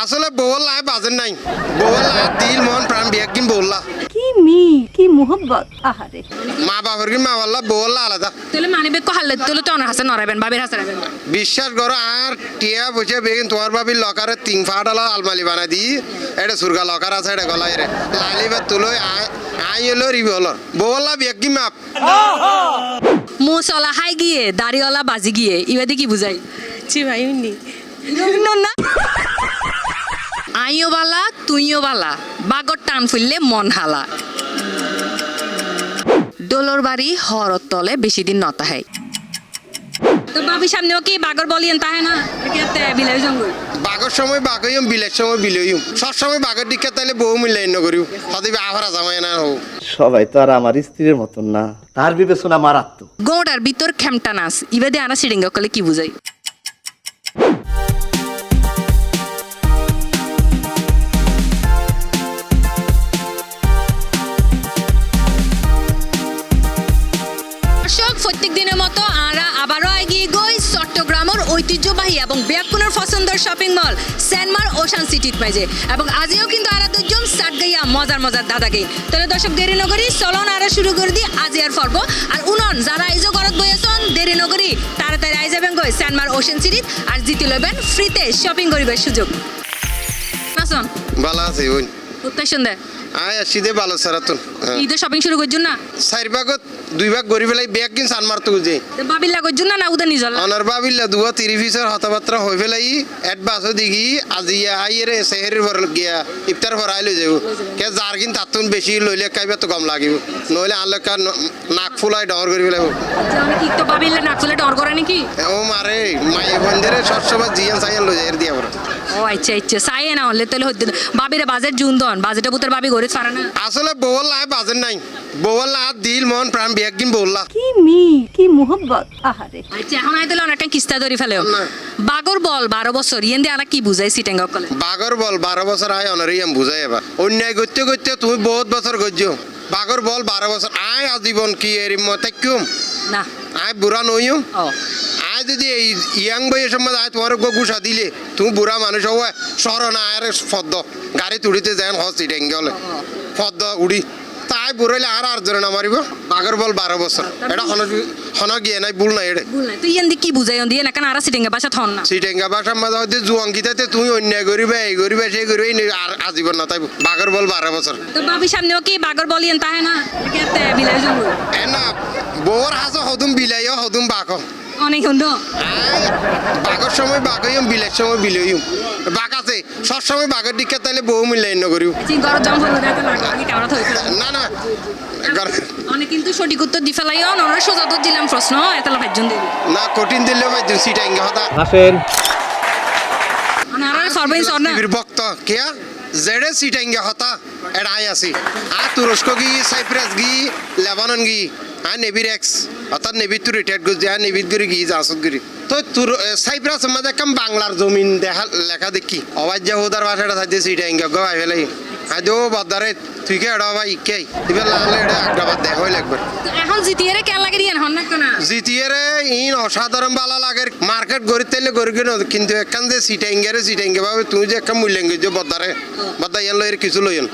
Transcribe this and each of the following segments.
আসলে বউল্লা বাজেন নাই বউল্লা দিল মন প্রাণ বিয়াকিন বউল্লা কি মিল কি মোহব্বত আহারে মা বাবার কি মা বললা বউল্লা আলাদা তাহলে মানিবে কো হালে তুলে তো অনার হাসে নরাবেন বাবির হাসে রাখবেন বিশ্বাস করো আর টিয়া বসে বেগিন তোমার বাবির লকারে 3 ফাটালা আলমালি বানাই দি এটা সুরগা লকার আছে এটা গলাই রে লালিবা তুলো আই হলো রিবি হলো বউল্লা বিয়াকি মাপ মুসলা হাই গিয়ে দাড়িওয়ালা বাজি গিয়ে ইবাদি কি বুঝাই জি ভাই উনি না আইও বালা তুইও বালা বাগর টান ফুললে মন হালা ডোলর বাড়ি হরত তলে বেশি দিন নতা হয় তো বাবি সামনেও কি বাগর বলিয়েন তাহে না একেতে বিলাই জঙ্গল বাগর সময় বাগইম বিলের সময় বিলইম সব সময় বাগর দিকে তাইলে বউ মিলাইন করিও হদিবে আফরা জামাই না হোক সবাই তো আর আমার স্ত্রীর মতন না, তার বিবেচনা মারাত্মক। গোটার ভিতর খেমটা নাচ ইবাদে আনা সিডিঙ্গ করলে কি বুঝাই প্রত্যেক দিনের মতো আমরা আবারও এগিয়ে গই চট্টগ্রামের ঐতিহ্যবাহী এবং ব্যাকুনের পছন্দের শপিং মল সেনমার ওশান সিটির মাঝে এবং আজও কিন্তু আরা দুজন সাত গাইয়া মজার মজার দাদা গাই তাহলে দর্শক দেরি নগরী চলন আরা শুরু করে দিই আজ আর পর্ব আর উনন যারা আইজো ঘরত বইয়াছন দেরি নগরী তাড়াতাড়ি আই যাবেন গই সেনমার ওশান সিটিত আর জিতে লবেন ফ্রিতে শপিং করিবার সুযোগ নাসন ভালো আছে ওই উত্তেজন দে আয় আসিদে ভালো সারাতুন ঈদের শপিং শুরু করছুন না 4 ভাগত 2 ভাগ গরি ফেলাই ব্যাগ কিন সান মারতে বুঝে বাবিল্লা করছুন না উদা নিজল অনার বাবিল্লা দুয়া 30 পিসের হতাবাত্রা হই ফেলাই অ্যাডভান্সও দিগি আজি আইরে শহরের ভর গিয়া ইফতার ভর আইলো যাও কে যার কিন তাতুন বেশি লইলে কাইবা তো কম লাগিব নইলে আনলকা নাক ফুলাই ডর করি ফেলাইব কি তো বাবিল্লা নাক ফুলে ডর করে নাকি ও মারে মায়ে বন্ধেরে সব সময় জিয়ান সাইয়ান লই যাই দিয়া বড় ও আচ্ছা আচ্ছা সাইয়ে না হলে তাহলে হতে বাবিরে বাজেট জুন দন বাজেটে পুতের বাবি ঘরে পারে না আসলে বউল্লা বাজেন নাই বউল্লা দিল মন প্রাণ বিয়াকিন বউল্লা কি মিল কি মোহব্বত আহারে আচ্ছা এখন আইতলে অনেকটা কিস্তা ধরি ফেলেও না। বাগর বল 12 বছর ইয়েন দিয়ে আনা কি বুঝাই সিটেঙ্গ কলে বাগর বল 12 বছর আয় অনারই আমি বুঝাই এবার অন্যায় করতে করতে তুমি বহুত বছর গজ্জো বাগর বল 12 বছর আয় আজীবন কি এর মতে কিউম না আয় বুড়া নইও ও আয় যদি এই ইয়াং বয়সের সময় আয় তোমার গুসা দিলে তুমি বুড়া মানুষ হওয়া সর না আয় ফদ্দ গাড়ি তুড়িতে যান হসপিটাল গেলে ফদ্দ উড়ি তাই বুড়াইলে আর জোরে না মারিব বাগর বল 12 বছর এটা হন গিয়ে নাই ভুল নাই এটা বুঝলাই তুই ইয়েন দি কি বুঝাই দিয়ে না কেন আর সিটেঙ্গ বাসা থন না সিটেঙ্গা বাসার মাঝে হয়তো জুয়াঙ্কিতাতে তুমি অন্যায় করিবে এই করিবে সেই করিবে আর আজীবন না তাই বাগর বল 12 বছর তো বাবি সামনেও কি বাগর বলিয়েন তাহে না একেতে বিলাই জঙ্গল না বউর হাসো হদুম বিলাইও হদুম বাক অনেক সুন্দর বাঘের সময় বাঘইম বিলের সময় বিলইম বাঘ আছে সব সময় বাঘের দিকে তাইলে বউ মিলাইন করিও চিন ঘর জম হলো দেখতে লাগে আমি ক্যামেরা থই না না অনেক কিন্তু সঠিক উত্তর দি ফেলাইও নরা সোজা তো দিলাম প্রশ্ন এতলা ভাইজন দিবি না কঠিন দিলে ভাই সিটা ইঙ্গা হতা হাসেন অনারা সর্বাই সর না বীরভক্ত কেয়া জেডে সিটা ইঙ্গা হতা এটা আই আছি আর তুরস্ক গি সাইপ্রাস গি লেবানন গি আর নেভির এক্স অর্থাৎ নেভির তো রিটায়ার্ড করছে আর নেভির গিরি গি জাসদ গিরি তো তোর সাইপ্রাস মাঝে কাম বাংলার জমিন দেখা লেখা দেখি অবাজ যা হোদার ভাষাটা থাকতে সিটা ইঙ্গা গো আই ফেলাই আই দো বাদারে তুই কে এড়া ভাই কে এবার লালে এটা আগ্রাবাদ দেখাই লাগবে এখন জিতিয়ে কেন লাগে দিয়ে হন না কেন জিতিয়ে রে ইন অসাধারণ বালা লাগে মার্কেট গড়ি তেলে গড়ি কিনো কিন্তু এখান যে সিটা ইঙ্গে ভাবে তুমি যে একটা মূল্যাঙ্গ যে বদারে বদা ইয়ান লইয়ের কিছু লইন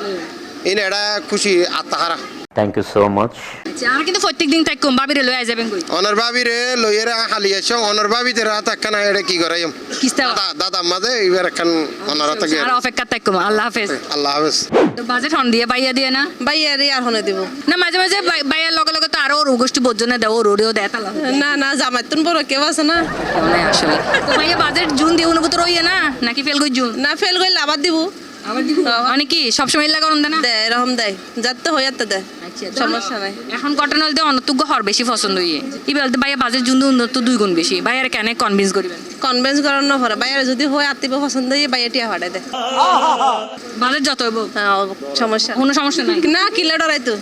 ইন এটা খুশি আত্মাহারা থ্যাংক ইউ সো মাচ। আচ্ছা আমরা কিন্তু প্রত্যেক দিন তাই কম বাবিরে লয়ে যাবেন কই অনর ভাবি রে লইয়ের খালি আছো অনর ভাবি তে রাত একখানা এটা কি করাইম কিস্তা দাদা মাঝে এবার একখান অনর রাত আর অপেক্ষা তাই কম আল্লাহ হাফেজ আল্লাহ হাফেজ তো বাজেট হন দিয়ে বাইয়া দিয়ে না বাইয়ারে আর হনে দেব না মাঝে মাঝে বাইয়ার লগে লগে তো আরো গোষ্ঠী বর্জনে দেও রোডেও দেয় তালা না না জামাইতুন বড় কেউ আছে না মানে আসলে তো ভাইয়া বাজেট জুন দিয়ে অনুভূত রইয়ে না নাকি ফেল কই জুন না ফেল কইলে আবার দিব আবার দিব মানে কি সবসময় লাগা রন দেয় না দেয় এরকম দেয় যাতে হইয়াতে দেয় সমস্যা নাই এখন কটন হলতে অনতুগ্য হর বেশি পছন্দ হইয়ে ইবেল ভাইয়া বাজেট জুন উন্নত 2 গুণ বেশি ভাইয়ার কেন কনভিন্স করিবেন কনভেন্স করানো পরে বাইরে যদি হয় আত্মীয় পছন্দ হয়ে বাইরে টিয়া ভাড়ায় দেয় বাজেট যত হইব সমস্যা কোনো সমস্যা নাই না কিলে ডরাই তো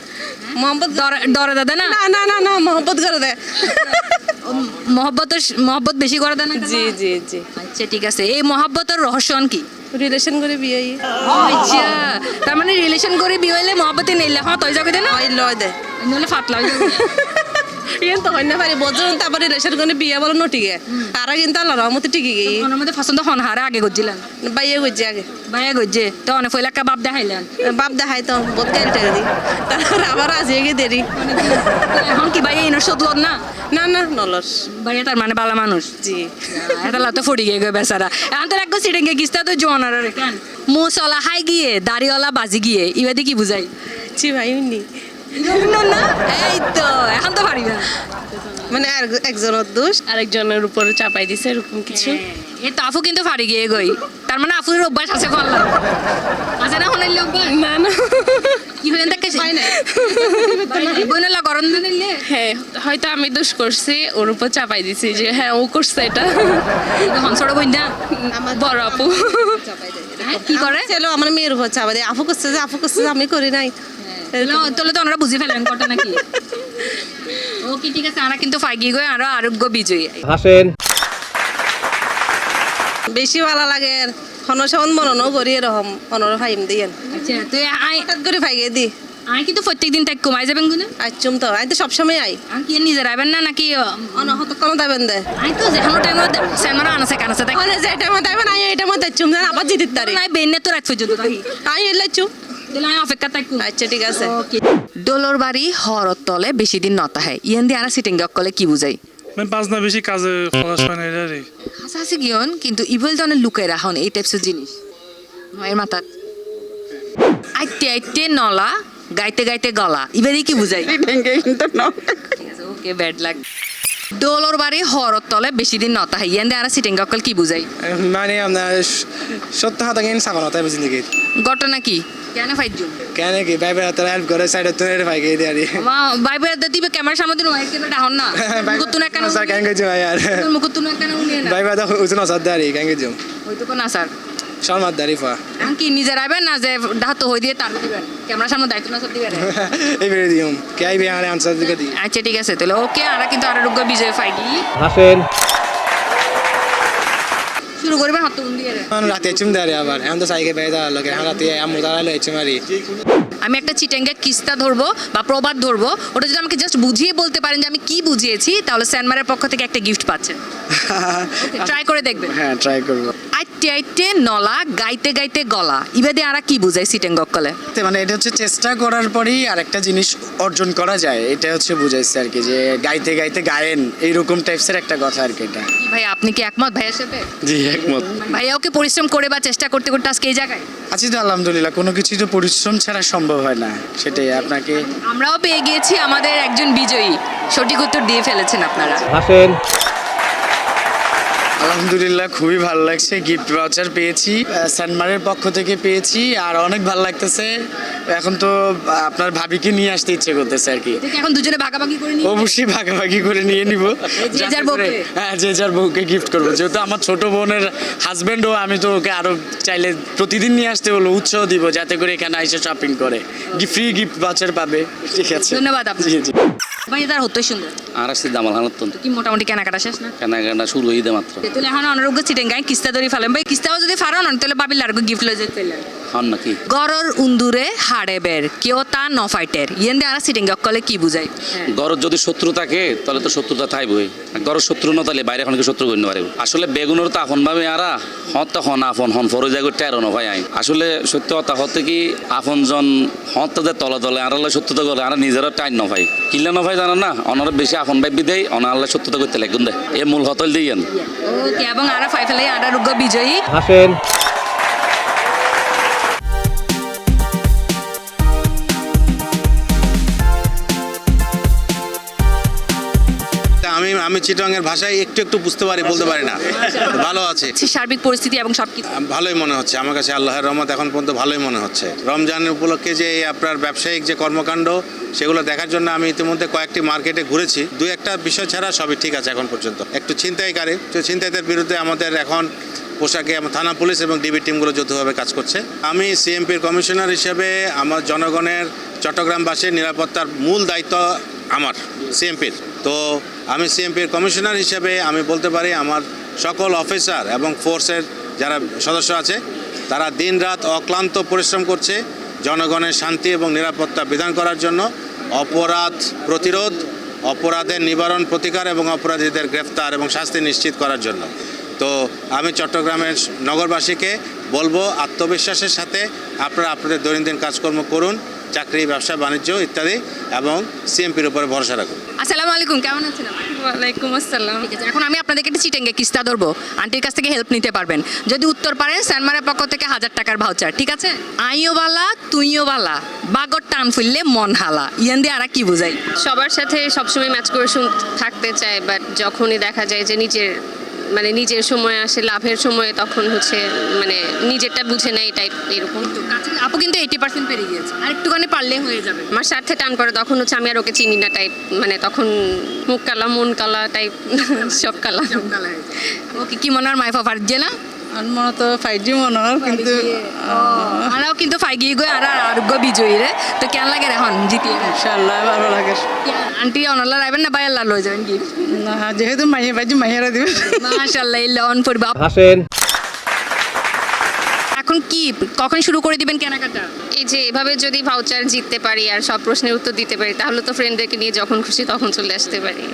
মোহাম্মদ ডরে দাদা না না না না না মোহাম্মদ করে দেয় মহব্বত বেশি করে দেয় না জি জি জি আচ্ছা ঠিক আছে এই মহব্বতের রহস্য কি রিলেশন করে বিয়ে আচ্ছা তার মানে রিলেশন করে বিয়ে হইলে মহব্বতে নেইলে হ্যাঁ তই যাবে না ওই লয় দেয় নলে ফাটলা হয়ে যাবে ইয়ে তো হয় না পারি বোঝুন তারপরে রিলেশন করে বিয়ে বলো নটিকে আর কিন্তু আল্লাহ রহমতে টিকে গিয়ে ওনার মধ্যে পছন্দ হন হারে আগে গজিলেন বাইয়ে গজ্জে আগে ভাইয়া গজে তো অনেক ফইলা একটা বাপ দেখাইলেন বাপ দেখাই তো বহুত গাড়ি টাকা দিই তারপর আবার আজিয়ে গিয়ে দেরি এখন কি ভাইয়া ইনোর সতলন না না না নলস ভাইয়া তার মানে ভালো মানুষ জি এটা লাতে ফুটি গিয়ে বেচারা এখন তো একদম সিটিং গিস্তা তো জোয়ানার কেন মুসলা হাই গিয়ে দাড়িওয়ালা বাজি গিয়ে ইবাদি কি বুঝাই জি ভাই উনি না এই তো এখন তো পারি না মানে আর একজনের দোষ আরেকজনের উপরে চাপাই দিছে এরকম কিছু এই তো আফু কিন্তু ফাড়ি গিয়ে গই তার মানে আফুর অভ্যাস আছে ফল্লা আছে না হনাইলে অভ্যাস না না কি হয়ে দেখে পাই না বইনলা গরম না নিলে হ্যাঁ হয়তো আমি দোষ করছি ওর উপর চাপাই দিছি যে হ্যাঁ ও করছে এটা হনসড় বই না বড় আপু কি করে চলো আমার মেয়ের উপর চাপাই দেয় আপু করছে যে আমি করি নাই তাহলে তো ওনারা বুঝে ফেলেন ঘটনা কি ওকে ঠিক আছে আমরা কিন্তু ফাইগি গই আরো আরোগ্য বিজয়ী হাসেন। বেশি ভালো লাগে হনসন মননও করি এরকম অনর ফাইম দিয়েন আচ্ছা তুই আই হঠাৎ করে ফাইগে দি আই কিন্তু প্রত্যেকদিন তাই কমাই যাবেন গুনে আচ্ছুম তো আমি তো সবসময় আই আর কি নিজের আইবেন না নাকি অনহত কোনো দেবেন দে আই তো যেখানে টাইম সেমারা আনাছে কানাছে তাই মানে যে এটা মত আইবেন আমি এটা মত আচ্ছুম জান আবার জিদিত তারি নাই বেনে তো রাত পর্যন্ত তাই আমি এলে চু দিলে আমি অপেক্ষা থাকবো আচ্ছা ঠিক আছে ডোলর বাড়ি হরত তলে বেশি দিন নতা হয় ইয়ান দিয়ে আরা সিটিং গকলে কি বুঝাই মানে পাঁচ না বেশি কাজে খরচ হয় না এটা রে হাসা হাসি গিয়ন কিন্তু ইভেল দনে লুকাই রাখুন এই টাইপসের জিনিস নয়ের মাথাত আইতে আইতে নলা গাইতে গাইতে গলা ইবারই কি বুঝাই ওকে ব্যাড লাগ ডোলর বাড়ি হরত তলে বেশি দিন নতা হয় ইয়ান দিয়ে আরা সিটিং গকল কি বুঝাই মানে আপনার সত্য হাতাকেন সাগনতায় বুঝি নাকি ঘটনা কি কেন ফাইজুম কেন কি ভাই ভাই তারা হেল্প করে সাইডে তো এর ভাই গিয়ে দিয়ে আরে মা ভাই ভাই দিবে ক্যামেরার সামনে দিন ওই কেন ডাহন না মুকুতুন কেন স্যার কেন গেছে ভাই আর মুকুতুন কেন উনি না ভাই ভাই তো উজুন আসাদ দাঁড়ি কেন গেছে ওই তো কোন স্যার শর্মার দাঁড়ি ফা এখন কি নিজের আইবেন না যে ডাহাত হই দিয়ে তার দিবেন ক্যামেরার সামনে দায়িত্ব না সব দিবেন এই বেরে দিও কে আইবে আরে আনসার দিকে দি আচ্ছা ঠিক আছে তাহলে ওকে আমরা কিন্তু আরোগ্য বিজয় ফাইগি হাসেন। শুরু করবেন হাত উন দিয়ে রাতে চুম দাঁড়ি আবার এখন তো সাইকে বেদা লাগে এখন রাতে আমু দাঁড়ালো চুমারি আমি একটা চিটেঙ্গা কিস্তা ধরবো বা প্রবাদ ধরবো ওটা যদি আমাকে জাস্ট বুঝিয়ে বলতে পারেন যে আমি কি বুঝিয়েছি তাহলে স্যানমারের পক্ষ থেকে একটা গিফট পাচ্ছেন ট্রাই করে দেখবেন হ্যাঁ ট্রাই করবো আইতে আইতে নলা গাইতে গাইতে গলা ইবাদে আরা কি বুঝাই চিটেঙ্গকলে মানে এটা হচ্ছে চেষ্টা করার পরেই আর একটা জিনিস অর্জন করা যায় এটা হচ্ছে বুঝাইছে আর কি যে গাইতে গাইতে গায়েন এইরকম টাইপসের একটা কথা আর কি এটা ভাই আপনি কি একমত ভাইয়ের সাথে জি একমত ভাইয়া ওকে পরিশ্রম করে বা চেষ্টা করতে করতে আজকে এই জায়গায় আছি তো আলহামদুলিল্লাহ কোনো কিছুই তো পরিশ্রম ছাড়া সম্ভব হয় না সেটাই আপনাকে আমরাও পেয়ে গিয়েছি আমাদের একজন বিজয়ী সঠিক উত্তর দিয়ে ফেলেছেন আপনারা হাসেন। আলহামদুলিল্লাহ খুবই ভালো লাগছে গিফট ভাউচার পেয়েছি সানমারের পক্ষ থেকে পেয়েছি আর অনেক ভালো লাগতেছে এখন তো আপনার ভাবিকে নিয়ে আসতে ইচ্ছে করতেছে আর কি ঠিক এখন দুজনে ভাগাভাগি করে নিই অবশ্যই ভাগাভাগি করে নিয়ে নিব যে যার বউকে। হ্যাঁ যে যার বউকে গিফট করবো যেহেতু আমার ছোট বোনের হাজবেন্ডও আমি তো ওকে আরো চাইলে প্রতিদিন নিয়ে আসতে বলবো উৎসাহ দিব যাতে করে এখানে এসে শপিং করে ফ্রি গিফট ভাউচার পাবে ঠিক আছে ধন্যবাদ আপনাকে। জি জি ভাই তার হতোই সুন্দর আর আসছে জামাল খান অত্যন্ত কি মোটামুটি কেনাকাটা শেষ না কেনাকাটা শুরু হয়ে দেয় মাত্র তাহলে এখন অনারোগ্য চিটেন গাই কিস্তা ধরে ফেলেন ভাই কিস্তাও যদি ফারো না তাহলে বাবিল আর গিফট লয়ে যেতে পেলেন হন নাকি গরর উন্দুরে হাড়ে বের কেউ তা নফাইটের ইয়েন্দে আর সিটিং গকলে কি বুঝাই গরর যদি শত্রু থাকে তাহলে তো শত্রুতা থাকবই গরর শত্রু না তাহলে বাইরে এখন শত্রু করতে পারে আসলে বেগুনের তো আপন ভাবে আরা হত তখন আপন হন ফরে যায় টেরো ন ভাই আই আসলে সত্য কথা হতে কি আপন জন হত যে তলে তলে আড়ালে সত্যতা করে আর নিজেরও টাইম ন ভাই কিনলে ন ভাই জানেন না অনার বেশি আপন ভাবি দেয় অনারলে সত্যতা করতে লাগুন দেয় এ মূল হতল দিয়েন ওকে এবং আর ফাই ফেলে আনারোগ্য বিজয়ী হাসেন। আমি চিটাংয়ের ভাষায় একটু একটু বুঝতে পারি বলতে পারি না ভালো আছে সার্বিক পরিস্থিতি এবং সবকিছু ভালোই মনে হচ্ছে আমার কাছে আল্লাহর রহমত এখন পর্যন্ত ভালোই মনে হচ্ছে রমজানের উপলক্ষে যে এই আপনার ব্যবসায়িক যে কর্মকাণ্ড সেগুলো দেখার জন্য আমি ইতিমধ্যে কয়েকটি মার্কেটে ঘুরেছি দুই একটা বিষয় ছাড়া সবই ঠিক আছে এখন পর্যন্ত একটু ছিনতাইকারী তো ছিনতাইদের বিরুদ্ধে আমাদের এখন পোশাকে থানা পুলিশ এবং ডিবি টিমগুলো যৌথভাবে কাজ করছে আমি সিএমপির কমিশনার হিসেবে আমার জনগণের চট্টগ্রামবাসীর নিরাপত্তার মূল দায়িত্ব আমার সিএমপির তো আমি সিএমপির কমিশনার হিসেবে আমি বলতে পারি আমার সকল অফিসার এবং ফোর্সের যারা সদস্য আছে তারা দিনরাত অক্লান্ত পরিশ্রম করছে জনগণের শান্তি এবং নিরাপত্তা বিধান করার জন্য অপরাধ প্রতিরোধ অপরাধের নিবারণ প্রতিকার এবং অপরাধীদের গ্রেফতার এবং শাস্তি নিশ্চিত করার জন্য। তো আমি চট্টগ্রামের নগরবাসীকে বলবো আত্মবিশ্বাসের সাথে আপনারা আপনাদের দৈনন্দিন কাজকর্ম করুন, চাকরি, ব্যবসা, বাণিজ্য ইত্যাদি, এবং সিএমপির উপরে ভরসা রাখুন। আসসালামু আলাইকুম, কেমন আছেন আপনি? ওয়ালাইকুম আসসালাম। ঠিক আছে, এখন আমি আপনাদেরকে একটা চিটেঙ্গে কিস্তা ধরবো, আন্টির কাছ থেকে হেল্প নিতে পারবেন। যদি উত্তর পারেন স্যানমারের পক্ষ থেকে 1000 টাকার ভাউচার, ঠিক আছে? আইও বালা তুইও বালা, বাগর টান ফুললে মন হালা, ইয়ান দিয়ে আর কি বুঝাই? সবার সাথে সবসময় ম্যাচ করে থাকতে চায়, বাট যখনই দেখা যায় যে নিজের সময় আসে, লাভের সময়, তখন হচ্ছে নিজেরটা বুঝে নেয় টাইপ এরকম। আপু কিন্তু 80% পেরিয়ে গিয়েছে, আর একটুখানি পারলে হয়ে যাবে। আমার স্বার্থে টান পড়ে, তখন হচ্ছে আমি আর ওকে চিনি না টাইপ, তখন মুখ কালা মন কালা টাইপ সব কালা। ওকে কি মনে হয় মাইফা ফারজে না? আর মনে তো 5G মনে হয় কিন্তু আরাও কিন্তু ফাইগি গই আর আরোগ্য বিজয়ী রে, তো কেন লাগে এখন জিতি? ইনশাআল্লাহ ভালো লাগে। আন্টি অনলা রাইবেন না বাইরে লাল হয়ে যাবেন কি? না যেহেতু মাইয়ারা দিবে। মাশাআল্লাহ, এই লন পড়বা। হাসেন। এখন কি কখন শুরু করে দিবেন কেনাকাটা? এই যে এভাবে যদি ভাউচার জিততে পারি আর সব প্রশ্নের উত্তর দিতে পারি, তাহলে তো ফ্রেন্ডদেরকে নিয়ে যখন খুশি তখন চলে আসতে পারি।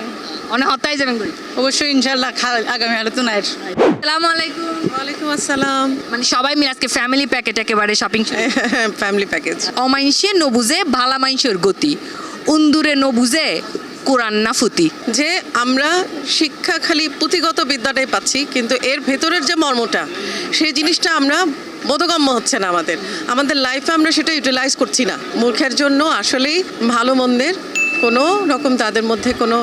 অনেক হতাই যাবেন কই? অবশ্যই ইনশাআল্লাহ আগামী হালে তো নাই। আসসালামু আলাইকুম। ওয়ালাইকুম আসসালাম। মানে সবাই মিলে আজকে ফ্যামিলি প্যাকেট একেবারে শপিং। Family package. অমাইনসে ন বুঝে ভালা মাইনসের গতি, উন্দুরে ন বুঝে কোরআন না ফুতি। যে আমরা শিক্ষা খালি পুঁথিগত বিদ্যাটাই পাচ্ছি, কিন্তু এর ভেতরের যে মর্মটা, সেই জিনিসটা আমরা বোধগম্য হচ্ছে না আমাদের লাইফে, আমরা সেটা ইউটিলাইজ করছি না। মূর্খের জন্য আসলেই ভালো মন্দের কোনো রকম তাদের মধ্যে কোনো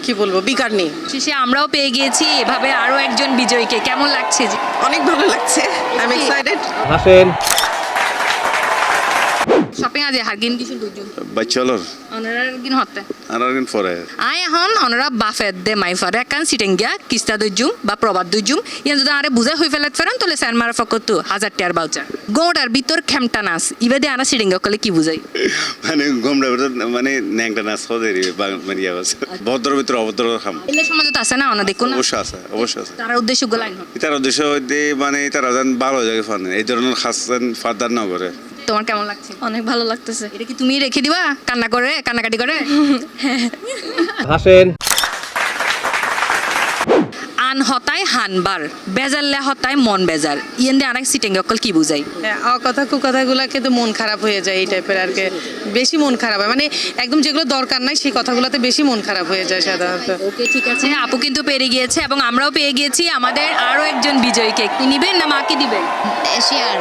কি বলবো বিকার নেই। শেষে আমরাও পেয়ে গিয়েছি এভাবে আরো একজন বিজয়ীকে। কেমন লাগছে? অনেক ভালো লাগছে, I am excited. Hasen. Shopping আজ হারগিন কিছু দুজন Bachelor, অনারার গিন হতে Anargan for আই এখন অনরা বাফেত দে মাইফারে একান সিটেন গিয়া কিস্তা দুজুম বা প্রবাদ দুজুম ইয়ান যদি আরে বুঝাই হই ফেলাত ফেরান তাহলে স্যানমার ফকত 1000 টাকার বাউচার গোটার ভিতর খেমটা নাস ইবাদে আনা সিটেন গকলে কি বুঝাই? মানে গমরা মানে ন্যাংটা নাচ হদের মানে ইয়াস ভদ্র ভিতর অভদ্র খাম এলে সমাজ তো আছে না অনা দেখো না, অবশ্যই আছে তার উদ্দেশ্য গোলাইন তার উদ্দেশ্য হইতে মানে তারা যেন ভালো জায়গায় ফান এই ধরনের খাসেন ফাদার না করে। তোমার কেমন লাগছে? অনেক ভালো লাগতেছে। এটা কি তুমি রেখে দিবা কান্নাকাটি করে? হাসেন। আন হতায় হানবার বেজারলে হতায় মন বেজার ইয়ান দিয়ে আরেক সিটেন গকল কি বুঝাই? কথা কথাগুলোকে তো মন খারাপ হয়ে যায়, এই টাইপের আর কি বেশি মন খারাপ হয়, মানে একদম যেগুলো দরকার নাই সেই কথাগুলোতে বেশি মন খারাপ হয়ে যায় সাধারণত। ওকে ঠিক আছে, আপু কিন্তু পেরে গিয়েছে এবং আমরাও পেয়ে গিয়েছি আমাদের আরো একজন বিজয়ীকে। কি নিবেন না মাকে দিবেন? শেয়ার।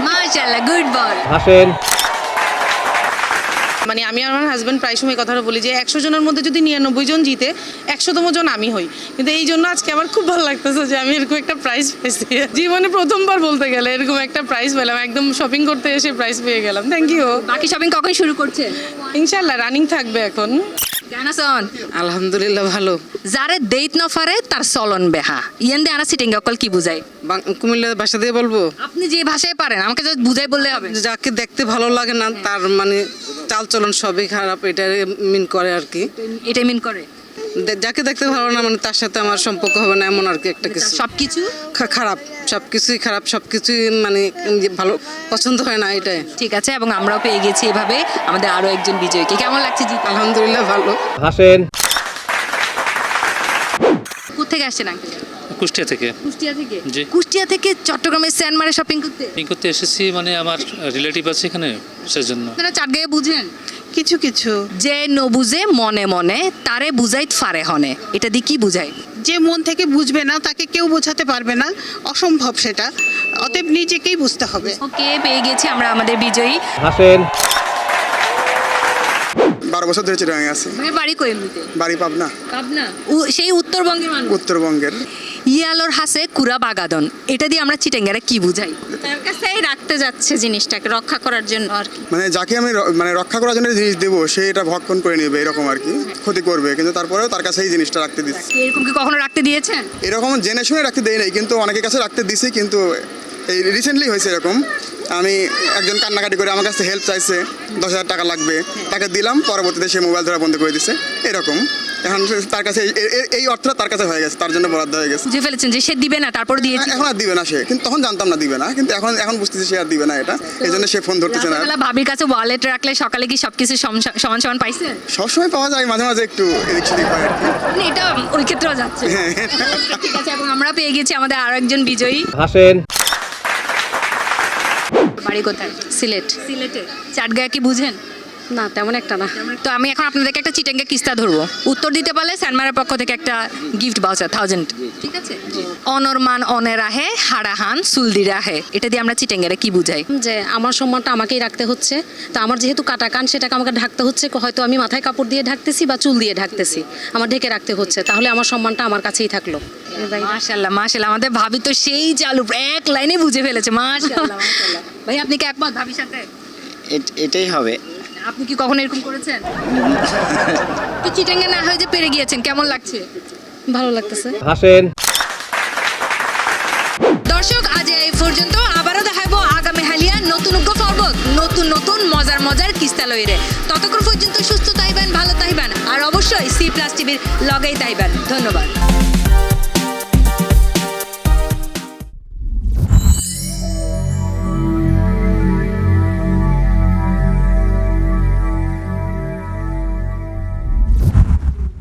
মাশাআল্লাহ, গুড বল। হাসেন। মানে আমি আর আমার হাজব্যান্ড প্রায় সময় কথাটা বলি যে 100 জনের মধ্যে যদি 99 জন জিতে 100তম জন আমি হই, কিন্তু এই জন্য আজকে আমার খুব ভালো লাগতেছে যে আমি এরকম একটা প্রাইজ পেয়েছি। জীবনে প্রথমবার বলতে গেলে এরকম একটা প্রাইজ পেলাম, একদম শপিং করতে এসে প্রাইজ পেয়ে গেলাম। Thank you. বাকি শপিং কখন শুরু করছে? ইনশাআল্লাহ রানিং থাকবে এখন। জানাসন আলহামদুলিল্লাহ ভালো। যারে দেইত নফারে তার চলন বেহা ইয়ান দিয়ে আনা সিটিং গকল কি বুঝাই? কুমিল্লা ভাষা দিয়ে বলবো, আপনি যে ভাষায় পারেন আমাকে যদি বুঝাই বললে হবে। যাকে দেখতে ভালো লাগে না তার মানে চালচলন সবই খারাপ, এটা মিন করে আর কি। এটা মিন করে যাকে দেখতে ভালো না মানে তার সাথে আমার সম্পর্ক হবে না এমন আর কি একটা কিছু। সবকিছু খারাপ, সবকিছুই খারাপ, সবকিছুই মানে ভালো পছন্দ হয় না, এটাই। ঠিক আছে, এবং আমরাও পেয়ে গেছি এভাবে আমাদের আরো একজন বিজয়ীকে। কেমন লাগছে জিত? আলহামদুলিল্লাহ ভালো। হাসেন। কোথেকে আসছেন আঙ্কেল? কুষ্টিয়া থেকে কুষ্টিয়া থেকে? জি। কুষ্টিয়া থেকে চট্টগ্রামের স্যানমারে শপিং করতে? এই করতে এসেছি, মানে আমার রিলেটিভ আছে এখানে, সেজন্য। আপনারা চাটগাঁয়ে বুঝেন? কিছু কিছু যে ন বুঝে মনে মনে তারে বুঝাইত ফারে হনে, এটা দিয়ে কি বুঝায়? যে মন থেকে বুঝবে না তাকে কেউ বোঝাতে পারবে না, অসম্ভব সেটা, অতএব নিজেকেই বুঝতে হবে। ওকে, পেয়ে গেছি আমরা আমাদের বিজয়ী। হাসেন। 12 বছর ধরে চিটাগাং আছে। আপনার বাড়ি কই এমনিতে? বাড়ি পাবনা। পাবনা? সেই উত্তরবঙ্গের মানুষ? উত্তরবঙ্গের। ইয়ালোর হাসে কুরা বাগাদন, এটা দিয়ে আমরা চিটাঙ্গারা কি বুঝাই? তার কাছেই রাখতে যাচ্ছে জিনিসটাকে রক্ষা করার জন্য আর কি। মানে যাকে আমি মানে রক্ষা করার জন্য জিনিস দেবো সে এটা ভক্ষণ করে নেবে এরকম আর কি, ক্ষতি করবে, কিন্তু তারপরেও তার কাছে এই জিনিসটা রাখতে দিচ্ছি। এরকম কি কখনো রাখতে দিয়েছেন? এরকম জেনে শুনে রাখতে দেয় নাই, কিন্তু অনেকের কাছে রাখতে দিছি, কিন্তু এই রিসেন্টলি হয়েছে এরকম। আমি একজন কান্নাকাটি করে আমার কাছে হেল্প চাইছে, 10,000 টাকা লাগবে, তাকে দিলাম, পরবর্তীতে সে মোবাইল ধরা বন্ধ করে দিছে, এরকম এখন তার কাছে এই অর্থটা তার কাছে হয়ে গেছে, তার জন্য বরাদ্দ হয়ে গেছে। বুঝে ফেলেছেন যে সে দিবে না, তারপর দিয়েছে। এখন আর দিবে না সে, কিন্তু তখন জানতাম না দিবে না, কিন্তু এখন বুঝতেছি সে আর দিবে না এটা, এই জন্য সে ফোন ধরতেছে না। রাতেরবেলা ভাবির কাছে ওয়ালেট রাখলে সকালে কি সবকিছু সমান সমান পাইছেন? সবসময় পাওয়া যায়, মাঝে মাঝে একটু এদিক সেদিক হয় আর কি। মানে এটা ওই ক্ষেত্রেও যাচ্ছে। ঠিক আছে, এবং আমরা পেয়ে গেছি আমাদের আরো একজন বিজয়ী। হাসেন। বাড়ি কোথায়? সিলেট। সিলেটে। চাটগাঁয়া কি বুঝেন? না তেমন একটা না। তো আমি এখন আপনাদেরকে একটা চিটাঙ্গা কিস্তা ধরবো, উত্তর দিতে পারলে স্যানমারের পক্ষ থেকে একটা গিফট ভাউচার 1000। ঠিক আছে? অনরমান অনেরাহে হারাহান সুলদি রাহে, এটা দিয়ে আমরা চিটাঙ্গারে কি বুঝাই? যে আমার সম্মানটা আমাকেই রাখতে হচ্ছে, তো আমার যেহেতু কাটা কান সেটাকে আমাকে ঢাকতে হচ্ছে, হয়তো আমি মাথায় কাপড় দিয়ে ঢাকতেছি বা চুল দিয়ে ঢাকতেছি, আমার ঢেকে রাখতে হচ্ছে, তাহলে আমার সম্মানটা আমার কাছেই থাকলো। মাশাআল্লাহ মাশাআল্লাহ, আমাদের ভাবি তো সেই চালু, এক লাইনে বুঝে ফেলেছে। মাশাআল্লাহ মাশাআল্লাহ। ভাই আপনি কি একমত ভাবির সাথে? এটাই হবে। আপনি কি কখনো এরকম করেছেন? তো চিটাঙ্গা না হয়ে যে পেরে গিয়েছেন, কেমন লাগছে? ভালো লাগতেছে। হাসেন। দর্শক আজ এই পর্যন্ত, আবারও দেখাবো আগামী হালিয়া নতুন পর্বত, নতুন নতুন মজার মজার কিস্তা লইরে। ততক্ষণ পর্যন্ত সুস্থ তাইবেন, ভালো তাইবেন, আর অবশ্যই C+ টিভির লগেই তাইবেন। ধন্যবাদ।